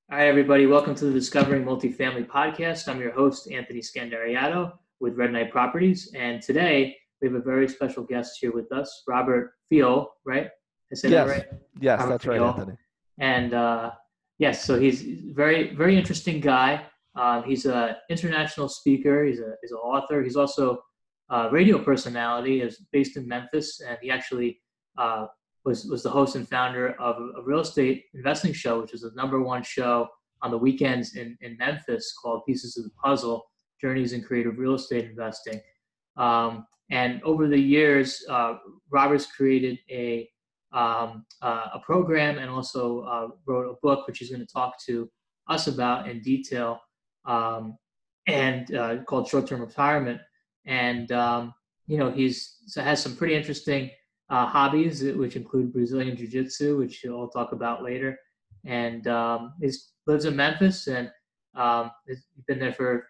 All right, everybody. Welcome to the Discovering Multifamily podcast. I'm your host, Anthony Scandariato with Red Knight Properties. And today we have a very special guest here with us, Robert Feol, right? I said that Yes, right? yes, Robert that's right, Feol. Anthony. And yes, so he's very, very interesting guy. He's an international speaker. He's an author. He's also a radio personality. Is based in Memphis, and he actually uh, was the host and founder of a real estate investing show, which is the number one show on the weekends in Memphis called Pieces of the Puzzle: Journeys in Creative Real Estate Investing. And over the years, Robert's created a program and also wrote a book, which he's going to talk to us about in detail, um, and called Short Term Retirement. And he's has some pretty interesting hobbies, which include Brazilian Jiu Jitsu, which I'll talk about later. And he lives in Memphis, and he's been there for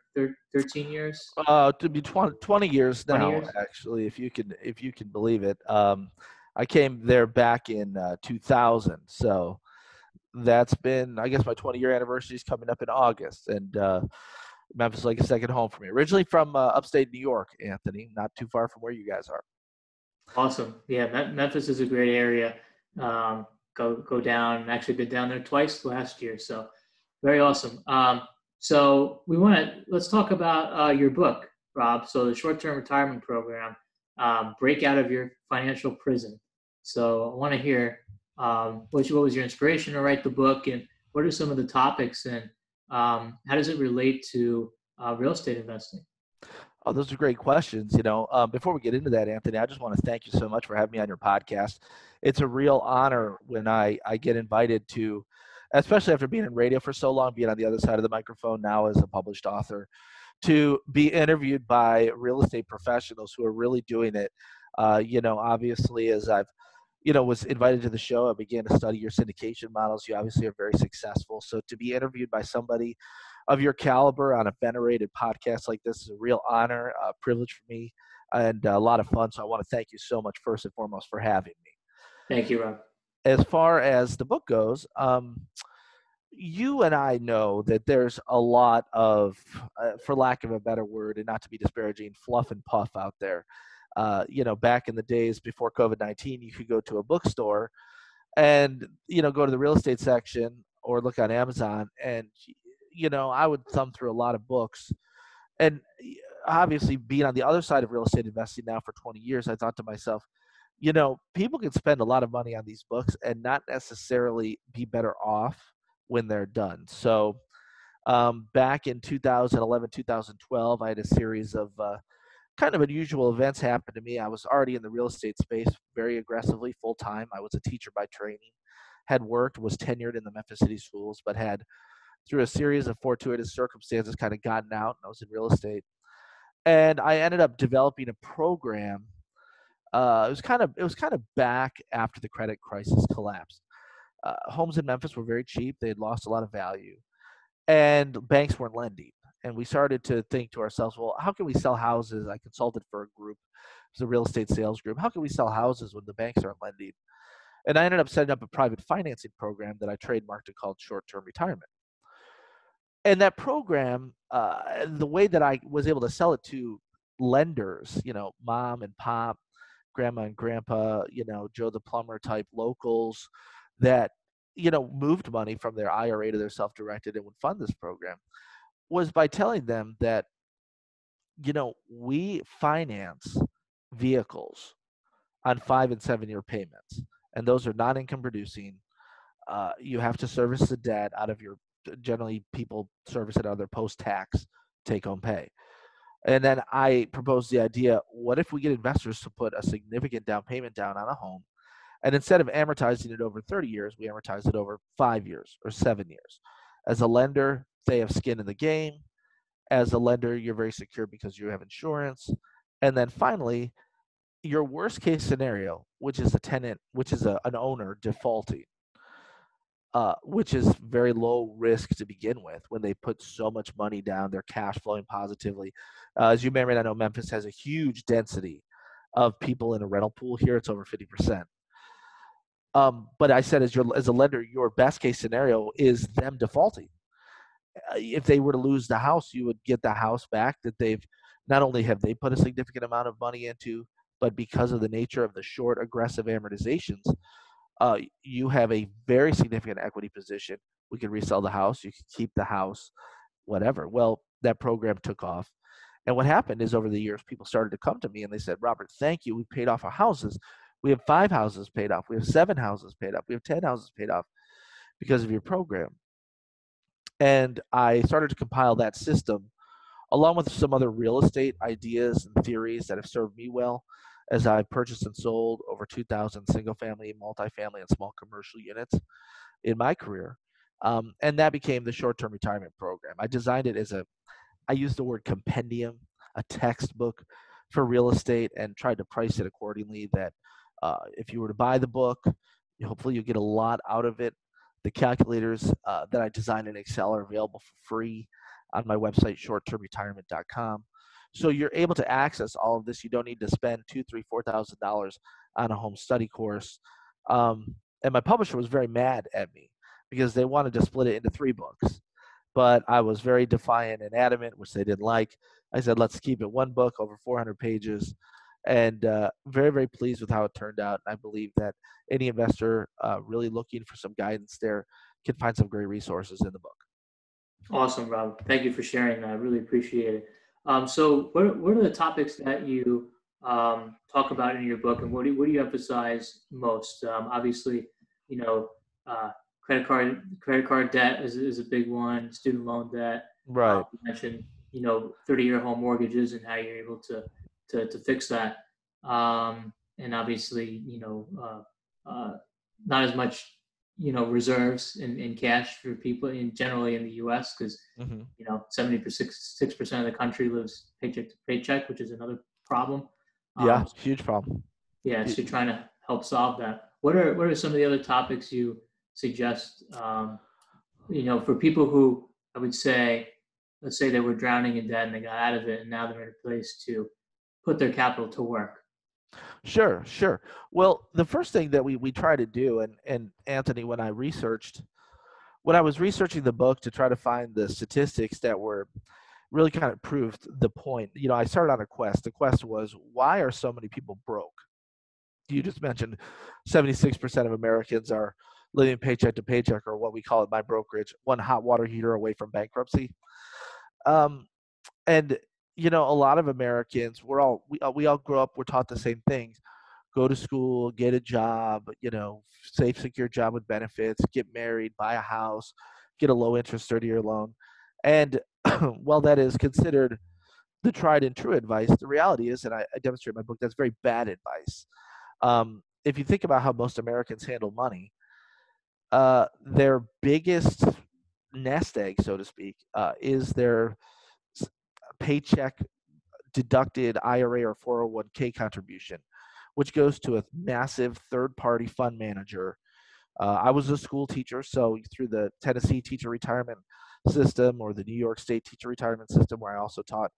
13 years, To be 20 years 20 now, years. actually, if you can believe it. I came there back in 2000, so that's been, I guess, my 20-year anniversary is coming up in August, and Memphis is like a second home for me. Originally from upstate New York, Anthony, not too far from where you guys are. Awesome. Yeah, Memphis is a great area. Go down. Actually, been down there twice last year, so very awesome. So let's talk about your book, Rob. So the short-term retirement program, break out of your financial prison. So I want to hear what was your inspiration to write the book, and what are some of the topics, and how does it relate to real estate investing? Oh, those are great questions. Before we get into that, Anthony, I just want to thank you so much for having me on your podcast. It's a real honor when I get invited to, especially after being in radio for so long, being on the other side of the microphone now as a published author, to be interviewed by real estate professionals who are really doing it. Obviously, as I've was invited to the show, I began to study your syndication models. You obviously are very successful. So to be interviewed by somebody of your caliber on a venerated podcast like this is a real honor, a privilege for me, and a lot of fun. So I want to thank you so much, first and foremost, for having me. Thank you, Rob. As far as the book goes, you and I know that there's a lot of, for lack of a better word, and not to be disparaging, fluff and puff out there. Back in the days before COVID-19, you could go to a bookstore and go to the real estate section or look on Amazon, and I would thumb through a lot of books. And obviously, being on the other side of real estate investing now for 20 years, I thought to myself, people can spend a lot of money on these books and not necessarily be better off when they're done. So back in 2011, 2012, I had a series of kind of unusual events happen to me. I was already in the real estate space very aggressively, full time. I was a teacher by training, had worked, was tenured in the Memphis City schools, but had, through a series of fortuitous circumstances, kind of gotten out, and I was in real estate. And I ended up developing a program. It was kind of back after the credit crisis collapsed. Homes in Memphis were very cheap; they had lost a lot of value, and banks weren't lending. And we started to think to ourselves, well, how can we sell houses? I consulted for a group, it was a real estate sales group. How can we sell houses when the banks aren't lending? And I ended up setting up a private financing program that I trademarked and called Short Term Retirement. And that program, the way that I was able to sell it to lenders, mom and pop, grandma and grandpa, Joe the plumber type locals that, moved money from their IRA to their self directed and would fund this program, was by telling them that, we finance vehicles on 5 and 7 year payments, and those are non income producing. You have to service the debt out of your, generally, people service it out of their post tax take home pay. And then I proposed the idea, what if we get investors to put a significant down payment down on a home? And instead of amortizing it over 30 years, we amortize it over 5 years or 7 years. As a lender, they have skin in the game. As a lender, you're very secure because you have insurance. And then finally, your worst case scenario, which is a tenant, which is an owner defaulting, which is very low risk to begin with when they put so much money down, they're cash flowing positively. As you may or may not know, Memphis has a huge density of people in a rental pool here. It's over 50%. But I said, as a lender, your best case scenario is them defaulting. If they were to lose the house, you would get the house back that they've not only have they put a significant amount of money into, but because of the nature of the short, aggressive amortizations, you have a very significant equity position. We could resell the house. You could keep the house, whatever. Well, that program took off. And what happened is over the years, people started to come to me and they said, Robert, thank you. We paid off our houses. We have 5 houses paid off. We have 7 houses paid off. We have 10 houses paid off because of your program. And I started to compile that system along with some other real estate ideas and theories that have served me well as I purchased and sold over 2,000 single family, multifamily, and small commercial units in my career. And that became the short term retirement program. I designed it as I used the word compendium, a textbook for real estate, and tried to price it accordingly. That if you were to buy the book, hopefully you get a lot out of it. The calculators that I designed in Excel are available for free on my website, shorttermretirement.com. So you're able to access all of this. You don't need to spend $2,000, $3,000, $4,000 on a home study course. And my publisher was very mad at me because they wanted to split it into 3 books. But I was very defiant and adamant, which they didn't like. I said, let's keep it 1 book over 400 pages. And very, very pleased with how it turned out. And I believe that any investor really looking for some guidance there can find some great resources in the book. Awesome, Rob. Thank you for sharing that. I really appreciate it. So what are the topics that you talk about in your book, and what do you emphasize most? Obviously, you know, uh, credit card debt is a big one. Student loan debt. Right. You mentioned 30-year home mortgages and how you're able to fix that. And obviously, not as much reserves in cash for people generally in the U.S. because Mm-hmm. 76% of the country lives paycheck to paycheck, which is another problem. Yeah, So huge problem. yeah, so you're trying to help solve that. What are some of the other topics you suggest? For people who I would say, let's say they were drowning in debt and they got out of it, and now they're in a place to put their capital to work. Sure, sure. Well, the first thing that we try to do, and Anthony, when I was researching the book to try to find the statistics that were really kind of proved the point, I started on a quest. The quest was, why are so many people broke? You just mentioned 76% of Americans are living paycheck to paycheck, or what we call it, my brokerage, one hot water heater away from bankruptcy. And a lot of Americans, we all grow up, we're taught the same things: go to school, get a job, safe, secure job with benefits, get married, buy a house, get a low interest 30-year loan. And while that is considered the tried and true advice, the reality is, and I demonstrate in my book, that's very bad advice. If you think about how most Americans handle money, their biggest nest egg, so to speak, is their paycheck deducted IRA or 401k contribution, which goes to a massive third-party fund manager. I was a school teacher, so through the Tennessee teacher retirement system or the New York State teacher retirement system, where I also taught,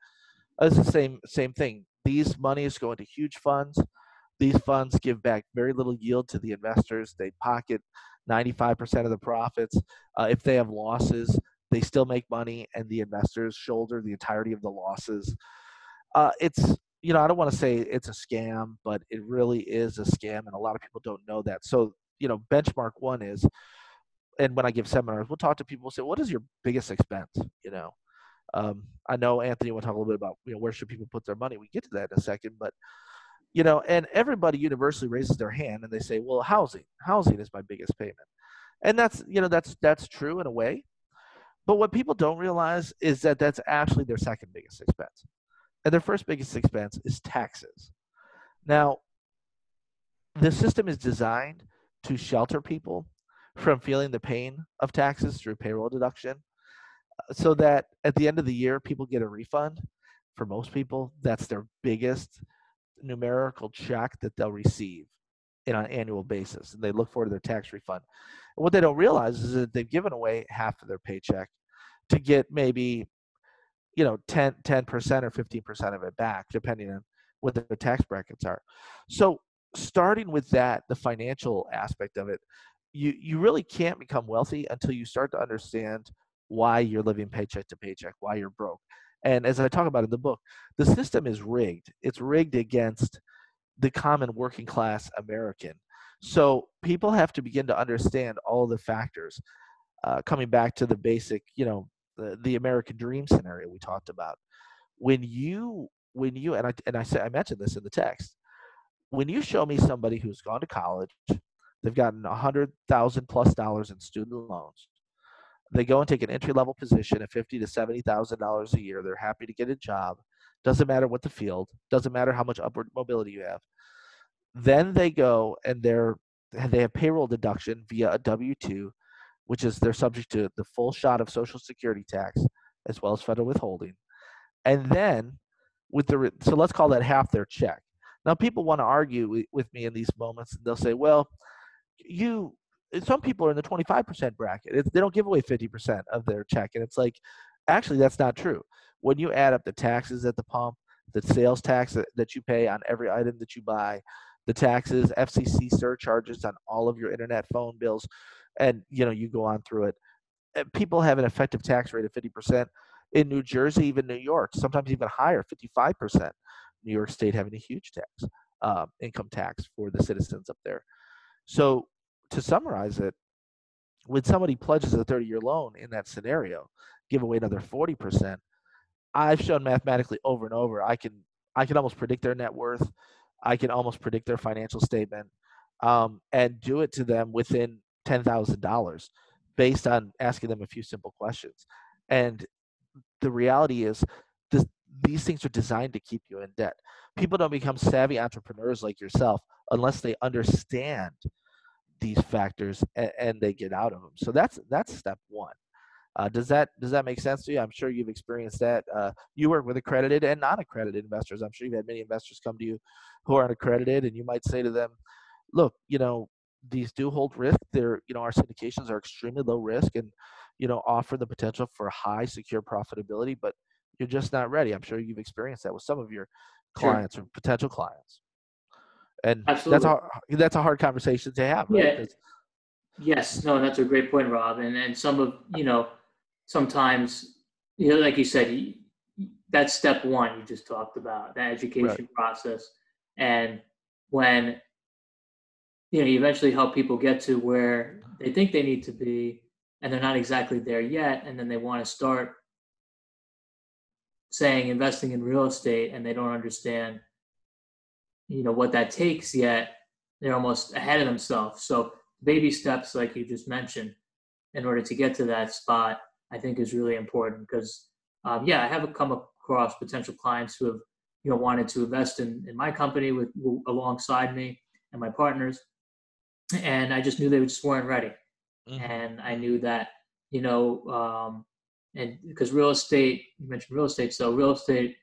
it's the same thing. These monies go into huge funds. These funds give back very little yield to the investors. They pocket 95% of the profits. If they have losses, they still make money, and the investors shoulder the entirety of the losses. It's I don't want to say it's a scam, but it really is a scam, and a lot of people don't know that. So benchmark one is, and when I give seminars, we'll talk to people. We'll say, what is your biggest expense? I know Anthony will talk a little bit about where should people put their money. We get to that in a second, but and everybody universally raises their hand and they say, well, housing is my biggest payment, and that's true in a way. But what people don't realize is that that's actually their second biggest expense. And their first biggest expense is taxes. Now, the system is designed to shelter people from feeling the pain of taxes through payroll deduction, so that at the end of the year, people get a refund. For most people, that's their biggest numerical check that they'll receive on an annual basis, and they look forward to their tax refund. And what they don't realize is that they've given away half of their paycheck to get maybe 10% or 15% of it back, depending on what their tax brackets are. So starting with that, the financial aspect of it, you really can't become wealthy until you start to understand why you're living paycheck to paycheck, why you're broke. And as I talk about in the book, the system is rigged. It's rigged against the common working class American. So people have to begin to understand all the factors. Coming back to the basic, the American dream scenario we talked about. When you I mentioned this in the text. When you show me somebody who's gone to college, they've gotten $100,000+ in student loans. They go and take an entry level position at $50,000 to $70,000 a year. They're happy to get a job. Doesn't matter what the field. Doesn't matter how much upward mobility you have. Then they go and they have payroll deduction via a W-2, which is they're subject to the full shot of Social Security tax as well as federal withholding. And then so let's call that half their check. Now people want to argue with me in these moments. They'll say, well, you some people are in the 25% bracket. They don't give away 50% of their check. And it's like, actually, that's not true. When you add up the taxes at the pump, the sales tax that you pay on every item that you buy, the taxes, FCC surcharges on all of your internet phone bills, and you go on through it. People have an effective tax rate of 50%. In New Jersey, even New York, sometimes even higher, 55%. New York State having a huge tax, income tax for the citizens up there. So to summarize it, when somebody pledges a 30-year loan in that scenario, give away another 40%, I've shown mathematically over and over, I can almost predict their net worth. I can almost predict their financial statement, and do it to them within $10,000 based on asking them a few simple questions. And the reality is this, these things are designed to keep you in debt. People don't become savvy entrepreneurs like yourself unless they understand these factors and they get out of them. So that's step one. Does that make sense to you? I'm sure you've experienced that. You work with accredited and non-accredited investors. I'm sure you've had many investors come to you who aren't accredited, and you might say to them, "Look, these do hold risk. Our syndications are extremely low risk and offer the potential for high secure profitability, but you're just not ready." I'm sure you've experienced that with some of your Sure. clients or potential clients, and Absolutely. that's a hard conversation to have, right? Yeah. Because Yes. No, that's a great point, Rob. And some of, sometimes, like you said, that's step one you just talked about, that right. education process. And when, you eventually help people get to where they think they need to be, and they're not exactly there yet, and then they want to start saying investing in real estate, and they don't understand, what that takes yet, they're almost ahead of themselves. So baby steps, like you just mentioned, in order to get to that spot, I think is really important because, yeah, I have come across potential clients who have, wanted to invest in my company alongside me and my partners, and I just knew they just weren't ready. Hmm. And I knew that, and because real estate, you mentioned real estate, so real estate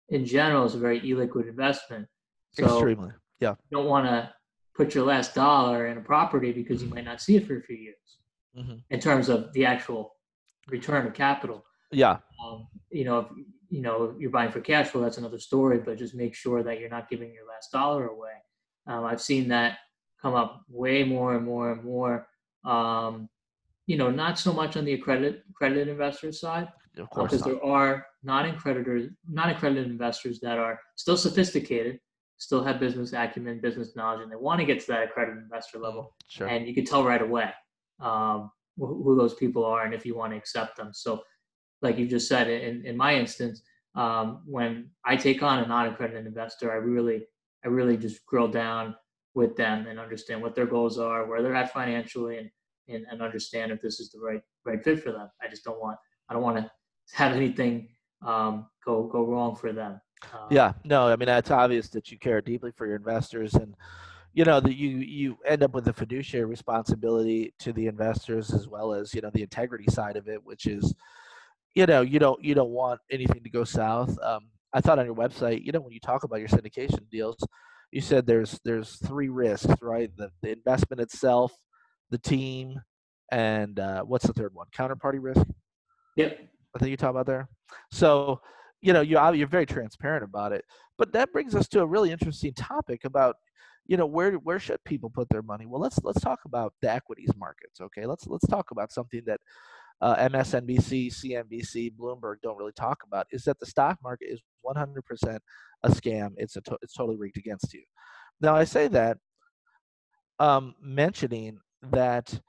in general is a very illiquid investment. So Extremely. Yeah. you don't want to put your last dollar in a property because you might not see it for a few years Hmm. in terms of the actual return of capital. Yeah. If you're buying for cash flow, that's another story. But just make sure that you're not giving your last dollar away. I've seen that come up way more and more and more. Um, not so much on the accredited investor side, Of course because not. there are non-accredited investors that are still sophisticated, still have business acumen, business knowledge, and they want to get to that accredited investor level. Sure. And you can tell right away who those people are and if you want to accept them. So, like you just said, in my instance, when I take on a non-accredited investor, I really just drill down with them and understand what their goals are, where they're at financially, and understand if this is the right fit for them. I don't want to have anything go wrong for them. Yeah. No, I mean, that's obvious that you care deeply for your investors, and that you end up with a fiduciary responsibility to the investors as well as the integrity side of it, which is you don't want anything to go south. I thought on your website, when you talk about your syndication deals, you said there's three risks, right? The investment itself, the team, and what's the third one? Counterparty risk. Yep. I think you talk about there. So, you're very transparent about it. But that brings us to a really interesting topic about, where should people put their money? Well, let's talk about the equities markets. Okay, let's talk about something that MSNBC, CNBC, Bloomberg don't really talk about, is that the stock market is 100% a scam. It's totally rigged against you. Now I say that mentioning that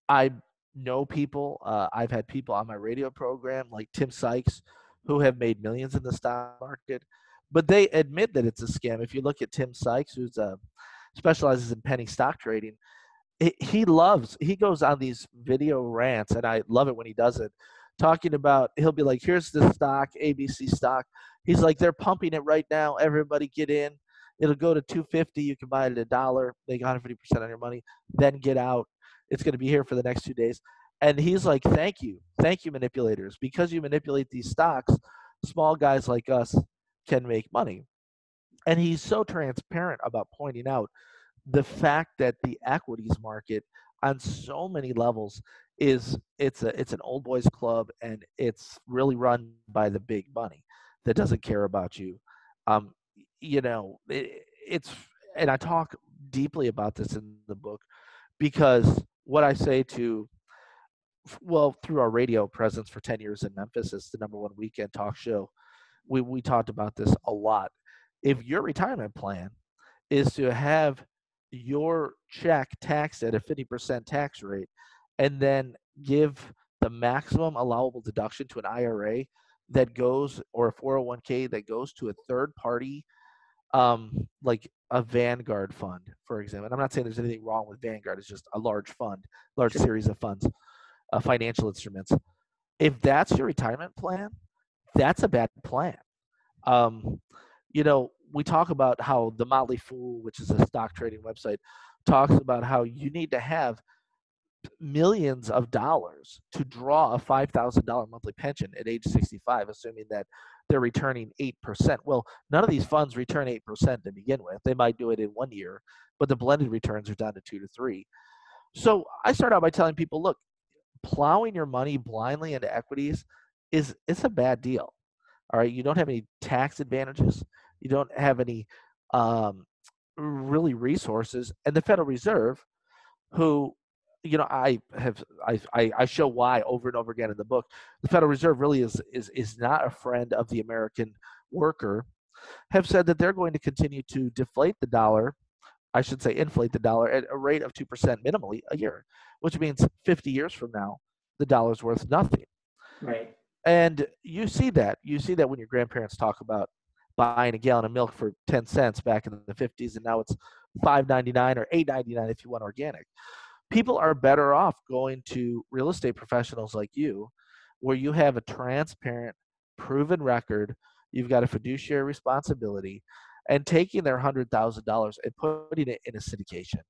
I know people. I've had people on my radio program like Tim Sykes who have made millions in the stock market, but they admit that it's a scam. If you look at Tim Sykes, who's specializes in penny stock trading, he goes on these video rants, and I love it when he does it, talking about, he'll be like, here's the stock, ABC stock. He's like, they're pumping it right now, everybody get in, it'll go to 250, you can buy it at $1, make 150% on your money, then get out, it's going to be here for the next 2 days. And he's like, thank you manipulators, because you manipulate these stocks, small guys like us can make money. And he's so transparent about pointing out the fact that the equities market on so many levels it's an old boys club, and it's really run by the big money that doesn't care about you. um it's, and I talk deeply about this in the book, because what I say to, well, through our radio presence for 10 years in Memphis as the #1 weekend talk show, we talked about this a lot. If your retirement plan is to have your check taxed at a 50% tax rate, and then give the maximum allowable deduction to an IRA that goes, or a 401k that goes to a third party, like a Vanguard fund, for example. And I'm not saying there's anything wrong with Vanguard. It's just a large fund, large series of funds, financial instruments. If that's your retirement plan, that's a bad plan. Um, we talk about how the Motley Fool, which is a stock trading website, talks about how you need to have millions of dollars to draw a $5,000 monthly pension at age 65, assuming that they're returning 8%. Well, none of these funds return 8% to begin with. They might do it in 1 year, but the blended returns are down to 2 to 3. So I start out by telling people, look, plowing your money blindly into equities it's a bad deal. All right, you don't have any tax advantages. You don't have any really resources, and the Federal Reserve, who, I show why over and over again in the book. The Federal Reserve really is not a friend of the American worker. Have said that they're going to continue to deflate the dollar. I should say inflate the dollar at a rate of 2% minimally a year, which means 50 years from now, the dollar's worth nothing. Right. And you see that when your grandparents talk about buying a gallon of milk for 10 cents back in the 50s, and now it's $5.99 or $8.99 if you want organic. People are better off going to real estate professionals like you, where you have a transparent, proven record, you've got a fiduciary responsibility, and taking their $100,000 and putting it in a syndication.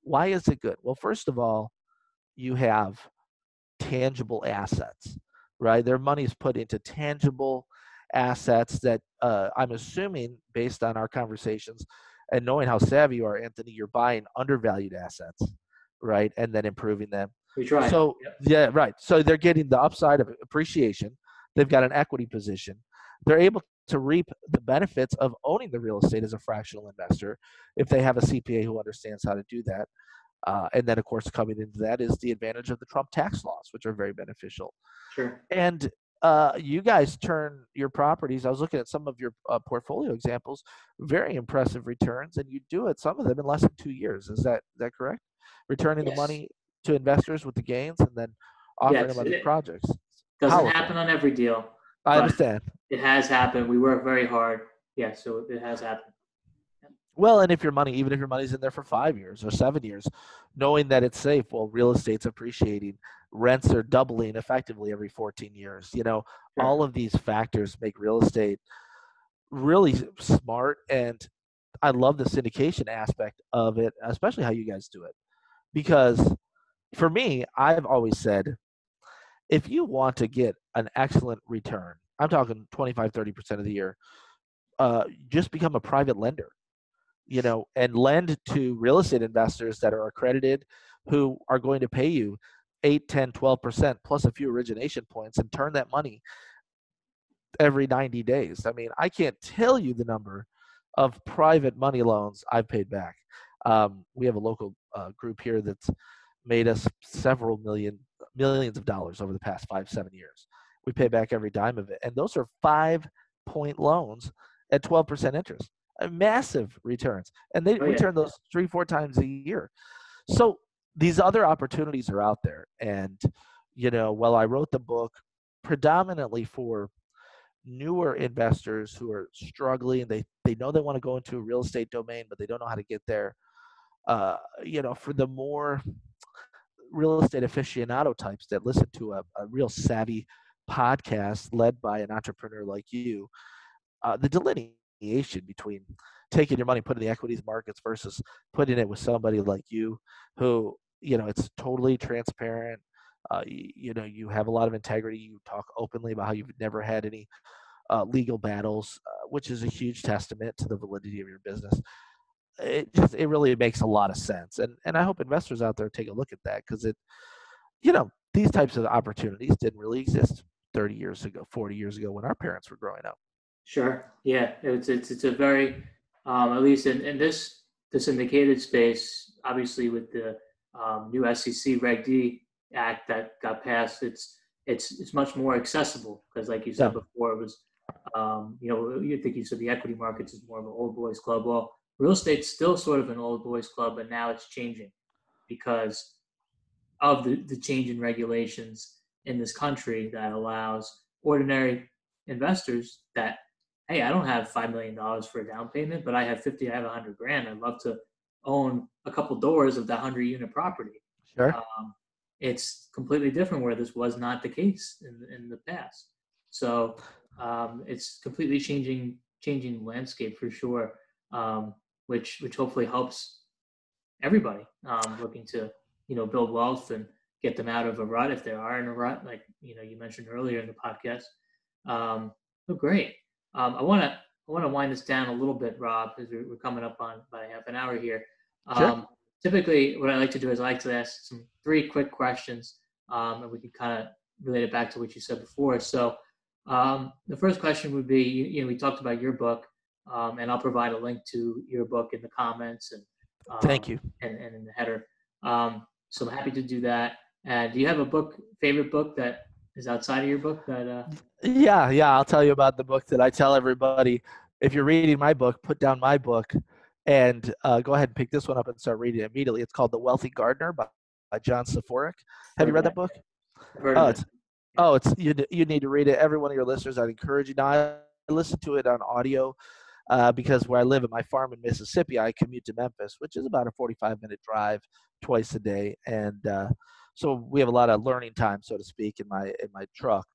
Why is it good? Well, first of all, you have tangible assets, right? Their money is put into tangible assets that I'm assuming, based on our conversations and knowing how savvy you are, Anthony, you're buying undervalued assets, right? And then improving them. We try. So, yep. Yeah, right. So they're getting the upside of appreciation. They've got an equity position. They're able to reap the benefits of owning the real estate as a fractional investor if they have a CPA who understands how to do that. And then, of course, coming into that is the advantage of the Trump tax laws, which are very beneficial. Sure. And you guys turn your properties. I was looking at some of your portfolio examples, very impressive returns, and you do it, some of them, in less than 2 years. Is that correct? Returning the money to investors with the gains, and then offering them other projects. Doesn't happen on every deal. I understand. It has happened. We work very hard. Yeah, so it has happened. Well, and if your money, even if your money's in there for 5 years or 7 years, knowing that it's safe, well, real estate's appreciating, rents are doubling effectively every 14 years. Sure. All of these factors make real estate really smart. And I love the syndication aspect of it, especially how you guys do it. Because for me, I've always said, if you want to get an excellent return, I'm talking 25, 30% of the year, just become a private lender. And lend to real estate investors that are accredited, who are going to pay you 8, 10, 12% plus a few origination points, and turn that money every 90 days. I mean, I can't tell you the number of private money loans I've paid back. We have a local group here that's made us several millions of dollars over the past 5-7 years. We pay back every dime of it, and those are 5-point loans at 12% interest. Massive returns, and Oh we yeah. turn those 3-4 times a year. So these other opportunities are out there, and while I wrote the book predominantly for newer investors who are struggling, they know they want to go into a real estate domain, but they don't know how to get there. For the more real estate aficionado types that listen to a real savvy podcast led by an entrepreneur like you, the delineation between taking your money, putting in the equities markets versus putting it with somebody like you, who it's totally transparent. You have a lot of integrity. You talk openly about how you've never had any legal battles, which is a huge testament to the validity of your business. It really makes a lot of sense, and I hope investors out there take a look at that, because these types of opportunities didn't really exist 30 years ago, 40 years ago, when our parents were growing up. Sure. Yeah. It's a very at least in this indicated space, obviously with the new SEC Reg D Act that got passed, it's much more accessible because, like you Yeah. said before, it was you think you said the equity markets is more of an old boys club. Well, real estate's still sort of an old boys club, but now it's changing because of the change in regulations in this country that allows ordinary investors that, hey, I don't have $5 million for a down payment, but I have 50, I have 100 grand. I'd love to own a couple doors of the 100 unit property. Sure. It's completely different where this was not the case in the past. So it's completely changing the landscape for sure, which hopefully helps everybody looking to build wealth and get them out of a rut if they are in a rut, like you mentioned earlier in the podcast. So great. I want to wind this down a little bit, Rob, because we're coming up on about half an hour here. Sure. Typically, what I like to do is I like to ask some 3 quick questions, and we can kind of relate it back to what you said before. So the first question would be, we talked about your book, and I'll provide a link to your book in the comments and Thank you. and in the header. So I'm happy to do that. And do you have a favorite book that is outside of your book that? Yeah. I'll tell you about the book that I tell everybody. If you're reading my book, put down my book and go ahead and pick this one up and start reading it immediately. It's called The Wealthy Gardener by John Saforic. Have you read that book? I've heard of it. You need to read it. Every one of your listeners, I'd encourage you. Now, I listen to it on audio because where I live at my farm in Mississippi, I commute to Memphis, which is about a 45-minute drive twice a day, and so we have a lot of learning time, so to speak, in my truck.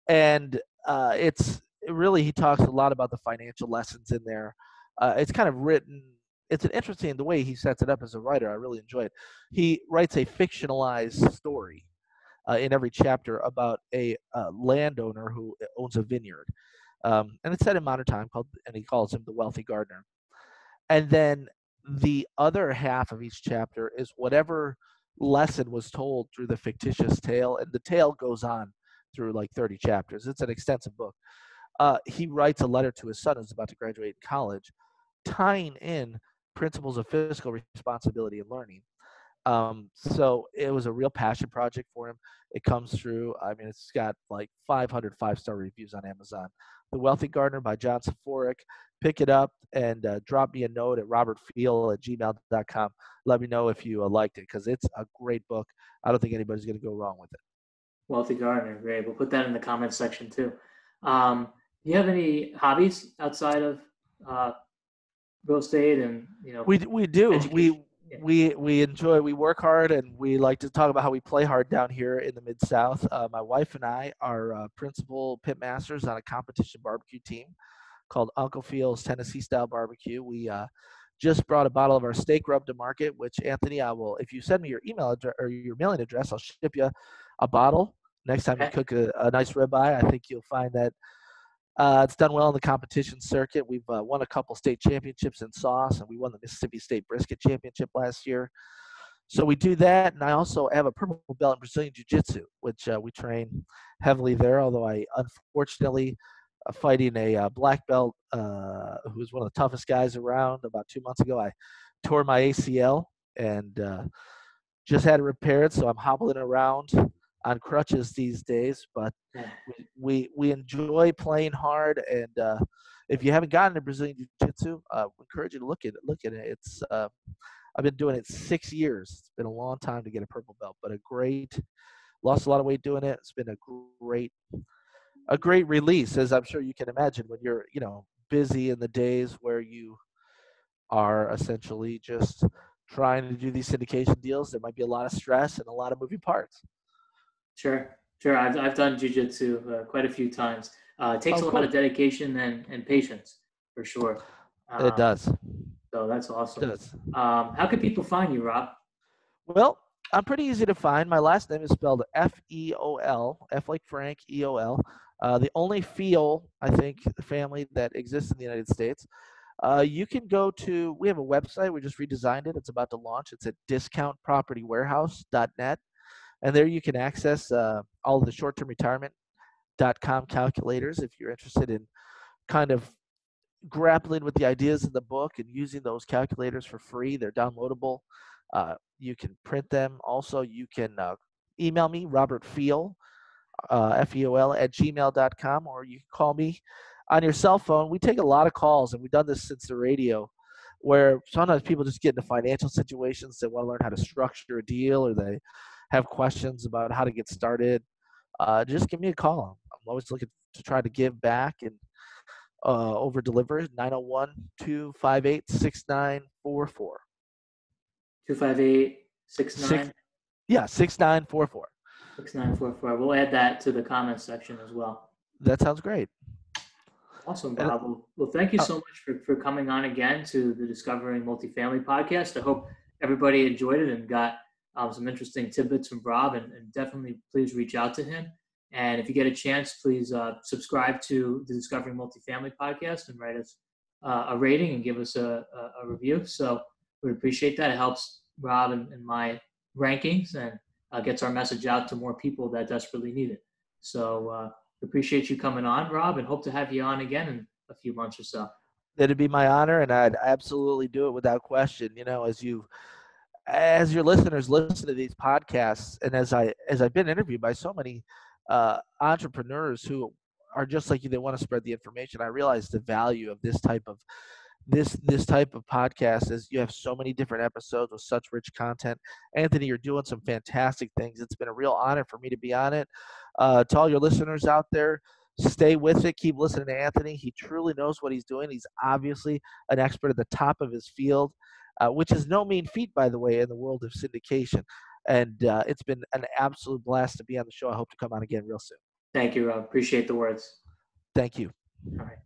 And he talks a lot about the financial lessons in there. It's kind of written. It's an interesting the way he sets it up as a writer. I really enjoy it. He writes a fictionalized story in every chapter about a landowner who owns a vineyard, and it's set in modern time, and he calls him the wealthy gardener. And then the other half of each chapter is whatever lesson was told through the fictitious tale, and the tale goes on through like 30 chapters. It's an extensive book. He writes a letter to his son who's about to graduate college, tying in principles of fiscal responsibility and learning. So it was a real passion project for him. It comes through. I mean, it's got like 500 5-star reviews on Amazon. The Wealthy Gardener by John Saforic. Pick it up and drop me a note at robertfeol@gmail.com. Let me know if you liked it, because it's a great book. I don't think anybody's going to go wrong with it. Wealthy Gardener, great. We'll put that in the comments section too. Do you have any hobbies outside of real estate and We do. education? We enjoy. We work hard, and we like to talk about how we play hard down here in the Mid-South. My wife and I are principal pit masters on a competition barbecue team called Uncle Feol's Tennessee Style Barbecue. We just brought a bottle of our steak rub to market, which, Anthony, I will, if you send me your email address or your mailing address, I'll ship you a bottle next time you cook a nice ribeye. I think you'll find that it's done well in the competition circuit. We've won a couple state championships in sauce, and we won the Mississippi State Brisket Championship last year. So we do that, and I also have a purple belt in Brazilian Jiu-Jitsu, which we train heavily there, although I unfortunately fighting a black belt who was one of the toughest guys around. About 2 months ago, I tore my ACL and just had it repaired, so I'm hobbling around on crutches these days. But Yeah, we enjoy playing hard, and if you haven't gotten into Brazilian Jiu-Jitsu, we encourage you to look at it. It's I've been doing it 6 years. It's been a long time to get a purple belt, but lost a lot of weight doing it. It's been a great release, as I'm sure you can imagine when you're busy in the days where you are essentially just trying to do these syndication deals. There might be a lot of stress and a lot of moving parts. sure, sure. I've done jujitsu quite a few times. It takes Oh, a lot cool. of dedication and patience for sure. It Um, does. so that's It awesome. does. How can people find you, Rob? Well, I'm pretty easy to find. My last name is spelled Feol, F like Frank, EOL. The only Feol, I think, family that exists in the United States. You can go to, we have a website. We just redesigned it. It's about to launch. It's at discountpropertywarehouse.net. And there you can access all of the short-term retirement.com calculators if you're interested in kind of grappling with the ideas in the book and using those calculators for free. They're downloadable. You can print them. Also, you can email me, Robert Feol, Feol at gmail.com, or you can call me on your cell phone. We take a lot of calls, and we've done this since the radio, where sometimes people just get into financial situations. They want to learn how to structure a deal, or they have questions about how to get started. Just give me a call. I'm always looking to try to give back and over deliver. 901-258-6944. 258-69. Six, yeah, 6944. 6944. We'll add that to the comments section as well. That sounds great. Awesome, And Bob. Well, thank you so much for coming on again to the Discovering Multifamily podcast. I hope everybody enjoyed it and got some interesting tidbits from Rob, and definitely please reach out to him. And if you get a chance, please subscribe to the Discovering Multifamily podcast and write us a rating and give us a review. So we appreciate that. It helps Rob and my rankings and gets our message out to more people that desperately need it. So appreciate you coming on, Rob, and hope to have you on again in a few months or so. it'd be my honor, and I'd absolutely do it without question. As your listeners listen to these podcasts, and as I've been interviewed by so many entrepreneurs who are just like you, they want to spread the information. I realize the value of this type of podcast is you have so many different episodes with such rich content. Anthony, you're doing some fantastic things. It's been a real honor for me to be on it. To all your listeners out there, stay with it. Keep listening to Anthony. He truly knows what he's doing. He's obviously an expert at the top of his field, which is no mean feat, by the way, in the world of syndication. And it's been an absolute blast to be on the show. I hope to come on again real soon. Thank you, Rob. Appreciate the words. Thank you. All right.